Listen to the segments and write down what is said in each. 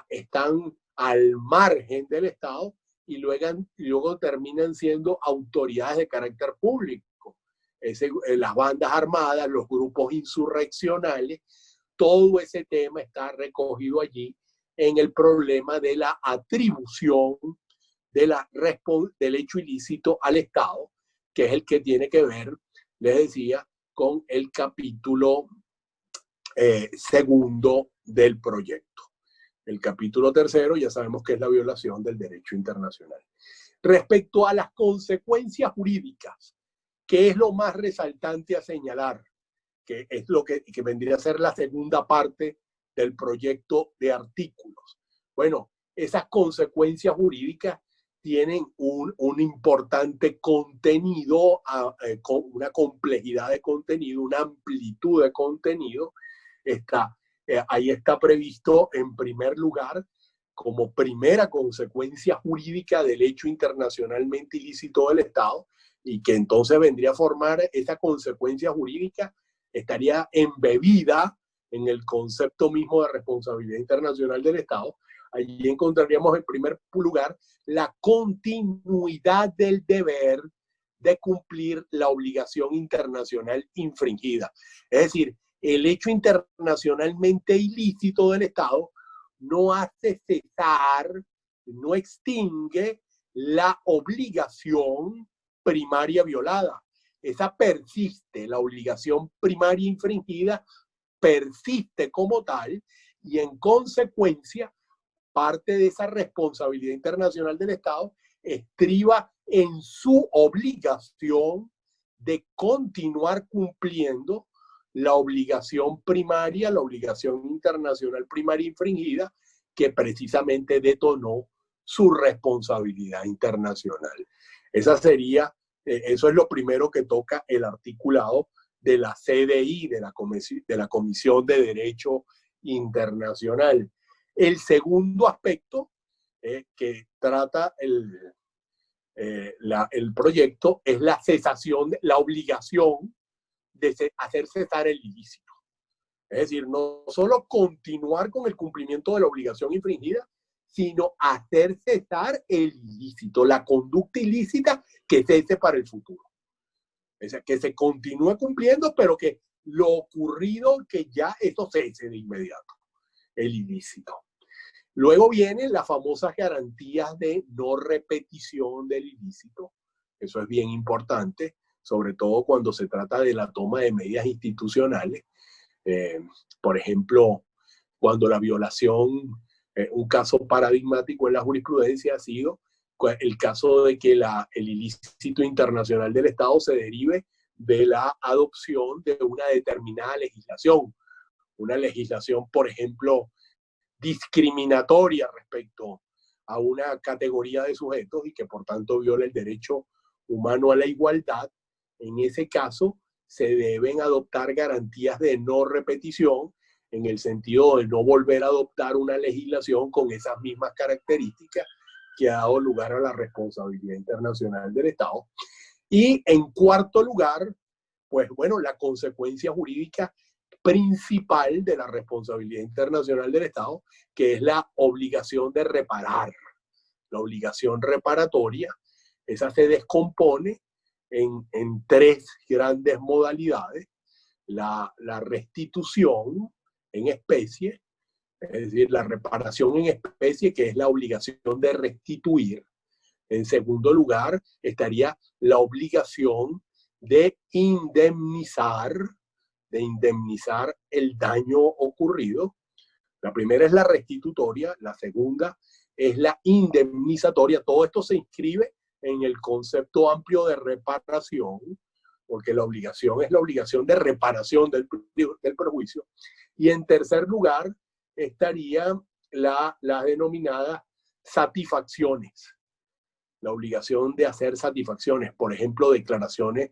están al margen del Estado y luego terminan siendo autoridades de carácter público. Las bandas armadas, los grupos insurreccionales, todo ese tema está recogido allí en el problema de la atribución del hecho ilícito al Estado, que es el que tiene que ver, les decía, con el capítulo segundo del proyecto. El capítulo tercero ya sabemos que es la violación del derecho internacional. Respecto a las consecuencias jurídicas, ¿qué es lo más resaltante a señalar? Que es lo que vendría a ser la segunda parte del proyecto de artículos. Bueno, esas consecuencias jurídicas tienen un importante contenido, una complejidad de contenido, una amplitud de contenido. Ahí está previsto en primer lugar, como primera consecuencia jurídica del hecho internacionalmente ilícito del Estado, y que entonces vendría a formar esa consecuencia jurídica, estaría embebida en el concepto mismo de responsabilidad internacional del Estado. Allí encontraríamos en primer lugar la continuidad del deber de cumplir la obligación internacional infringida. Es decir, el hecho internacionalmente ilícito del Estado no hace cesar, no extingue la obligación primaria violada. Esa persiste, la obligación primaria infringida persiste como tal, y en consecuencia parte de esa responsabilidad internacional del Estado estriba en su obligación de continuar cumpliendo la obligación primaria, la obligación internacional primaria infringida, que precisamente detonó su responsabilidad internacional. Eso es lo primero que toca el articulado de la CDI, de la Comisión de Derecho Internacional. El segundo aspecto que trata el proyecto es la cesación, la obligación de hacer cesar el ilícito. Es decir, no solo continuar con el cumplimiento de la obligación infringida, sino hacer cesar el ilícito, la conducta ilícita que cese para el futuro. O sea, que se continúe cumpliendo, pero que lo ocurrido, que ya eso cese de inmediato, el ilícito. Luego vienen las famosas garantías de no repetición del ilícito. Eso es bien importante, sobre todo cuando se trata de la toma de medidas institucionales. Por ejemplo, cuando la violación, un caso paradigmático en la jurisprudencia ha sido el caso de que el ilícito internacional del Estado se derive de la adopción de una determinada legislación. Una legislación, por ejemplo, discriminatoria respecto a una categoría de sujetos y que por tanto viola el derecho humano a la igualdad. En ese caso se deben adoptar garantías de no repetición, en el sentido de no volver a adoptar una legislación con esas mismas características que ha dado lugar a la responsabilidad internacional del Estado. Y en cuarto lugar, pues bueno, la consecuencia jurídica principal de la responsabilidad internacional del Estado, que es la obligación de reparar. La obligación reparatoria, esa se descompone en tres grandes modalidades. La restitución en especie, es decir, la reparación en especie, que es la obligación de restituir. En segundo lugar, estaría la obligación de indemnizar el daño ocurrido. La primera es la restitutoria, la segunda es la indemnizatoria. Todo esto se inscribe en el concepto amplio de reparación, porque la obligación es la obligación de reparación del perjuicio. Y en tercer lugar estaría la denominada satisfacciones, la obligación de hacer satisfacciones, por ejemplo, declaraciones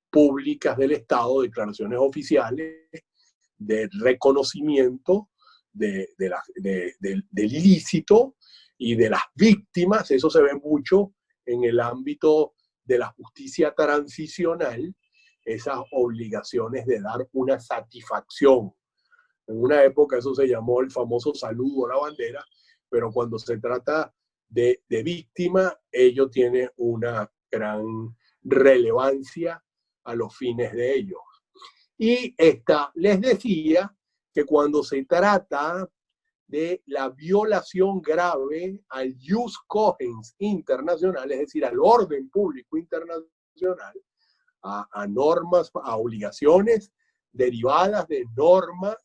públicas del Estado, declaraciones oficiales de reconocimiento del ilícito y de las víctimas. Eso se ve mucho en el ámbito de la justicia transicional, esas obligaciones de dar una satisfacción En una época eso se llamó el famoso saludo a la bandera, pero cuando se trata de víctima, ello tiene una gran relevancia a los fines de ellos. Y les decía que cuando se trata de la violación grave al jus cogens internacional, es decir, al orden público internacional, a normas, a obligaciones derivadas de normas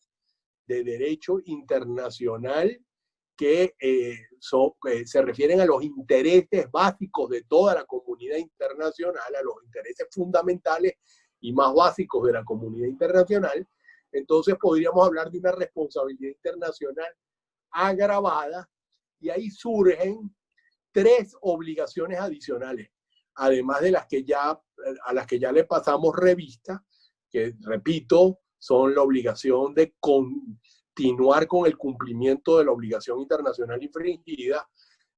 de derecho internacional que se refieren a los intereses básicos de toda la comunidad internacional, a los intereses fundamentales y más básicos de la comunidad internacional, entonces podríamos hablar de una responsabilidad internacional agravada, y ahí surgen 3 obligaciones adicionales, además de a las que ya le pasamos revista, que repito, son la obligación de continuar con el cumplimiento de la obligación internacional infringida.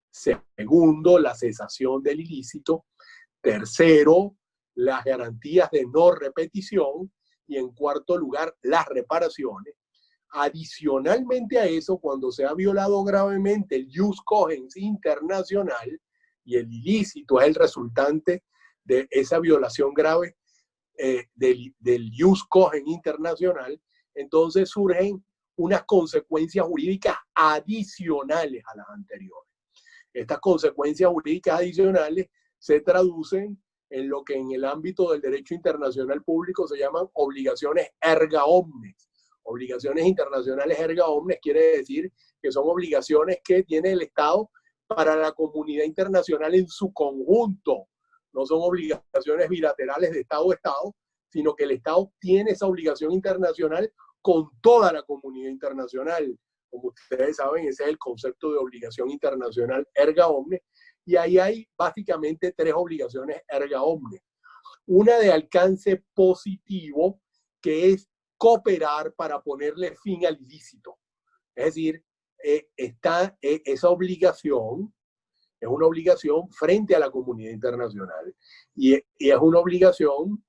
Segundo, la cesación del ilícito. Tercero, las garantías de no repetición. Y en cuarto lugar, las reparaciones. Adicionalmente a eso, cuando se ha violado gravemente el jus cogens internacional y el ilícito es el resultante de esa violación grave del jus cogens internacional, entonces surgen unas consecuencias jurídicas adicionales a las anteriores. Estas consecuencias jurídicas adicionales se traducen en lo que en el ámbito del derecho internacional público se llaman obligaciones erga omnes. Obligaciones internacionales erga omnes quiere decir que son obligaciones que tiene el Estado para la comunidad internacional en su conjunto. No son obligaciones bilaterales de Estado a Estado, sino que el Estado tiene esa obligación internacional con toda la comunidad internacional. Como ustedes saben, ese es el concepto de obligación internacional erga omnes, y ahí hay básicamente 3 obligaciones erga omnes. Una de alcance positivo, que es cooperar para ponerle fin al ilícito. Es decir, esa obligación es una obligación frente a la comunidad internacional, y es una obligación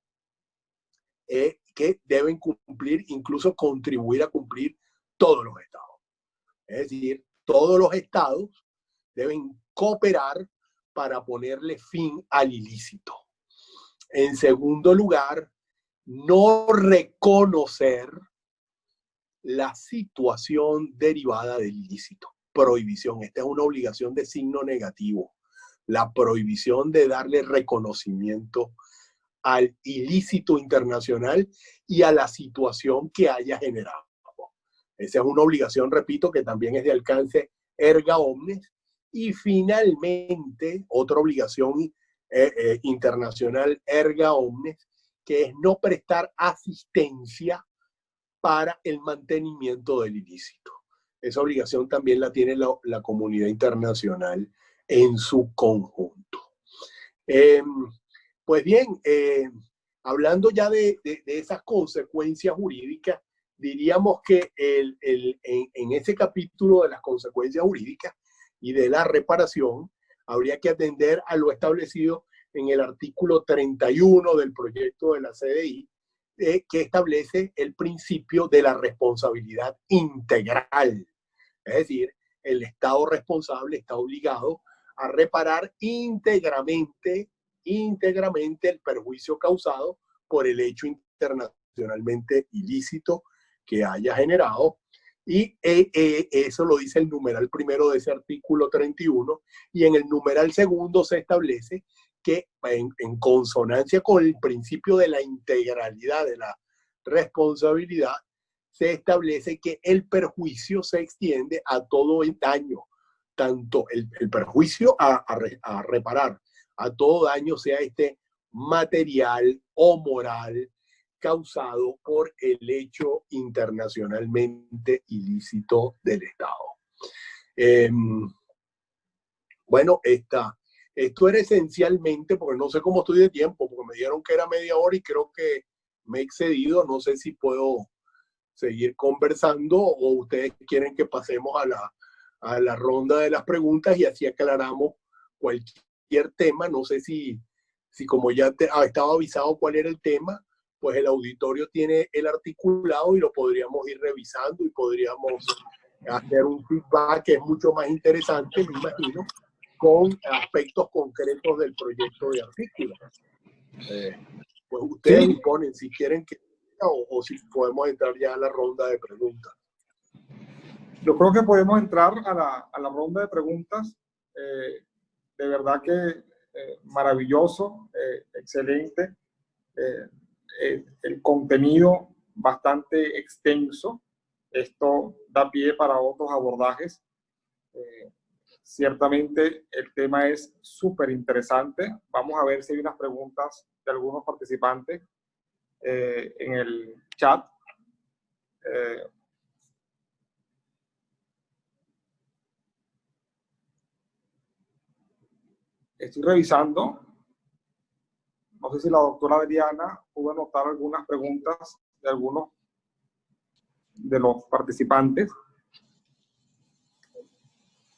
que deben cumplir, incluso contribuir a cumplir todos los estados. Es decir, todos los estados deben cooperar para ponerle fin al ilícito. En segundo lugar, no reconocer la situación derivada del ilícito. Prohibición. Esta es una obligación de signo negativo. La prohibición de darle reconocimiento al ilícito internacional y a la situación que haya generado. Esa es una obligación, repito, que también es de alcance erga omnes. Y finalmente, otra obligación internacional erga omnes, que es no prestar asistencia para el mantenimiento del ilícito. Esa obligación también la tiene la comunidad internacional en su conjunto. Pues bien, hablando ya de esas consecuencias jurídicas, diríamos que en ese capítulo de las consecuencias jurídicas y de la reparación, habría que atender a lo establecido en el artículo 31 del proyecto de la CDI, que establece el principio de la responsabilidad integral. Es decir, el Estado responsable está obligado a reparar íntegramente el perjuicio causado por el hecho internacionalmente ilícito que haya generado. Y eso lo dice el numeral primero de ese artículo 31, y en el numeral segundo se establece que en consonancia con el principio de la integralidad de la responsabilidad, se establece que el perjuicio se extiende a todo el daño, tanto el perjuicio a reparar, a todo daño, sea este material o moral, causado por el hecho internacionalmente ilícito del Estado. Bueno, esto era esencialmente, porque no sé cómo estoy de tiempo, porque me dijeron que era media hora y creo que me he excedido. No sé si puedo seguir conversando o ustedes quieren que pasemos a la ronda de las preguntas y así aclaramos cualquier tema. No sé si como ya estaba avisado cuál era el tema, pues el auditorio tiene el articulado y lo podríamos ir revisando y podríamos hacer un feedback que es mucho más interesante, me imagino, con aspectos concretos del proyecto de artículo. Pues ustedes disponen si quieren que o si podemos entrar ya a la ronda de preguntas. Yo creo que podemos entrar a la ronda de preguntas. De verdad que maravilloso, excelente. El contenido bastante extenso. Esto da pie para otros abordajes. Ciertamente el tema es súper interesante. Vamos a ver si hay unas preguntas de algunos participantes en el chat. Estoy revisando. No sé si la doctora Adriana pudo anotar algunas preguntas de algunos de los participantes.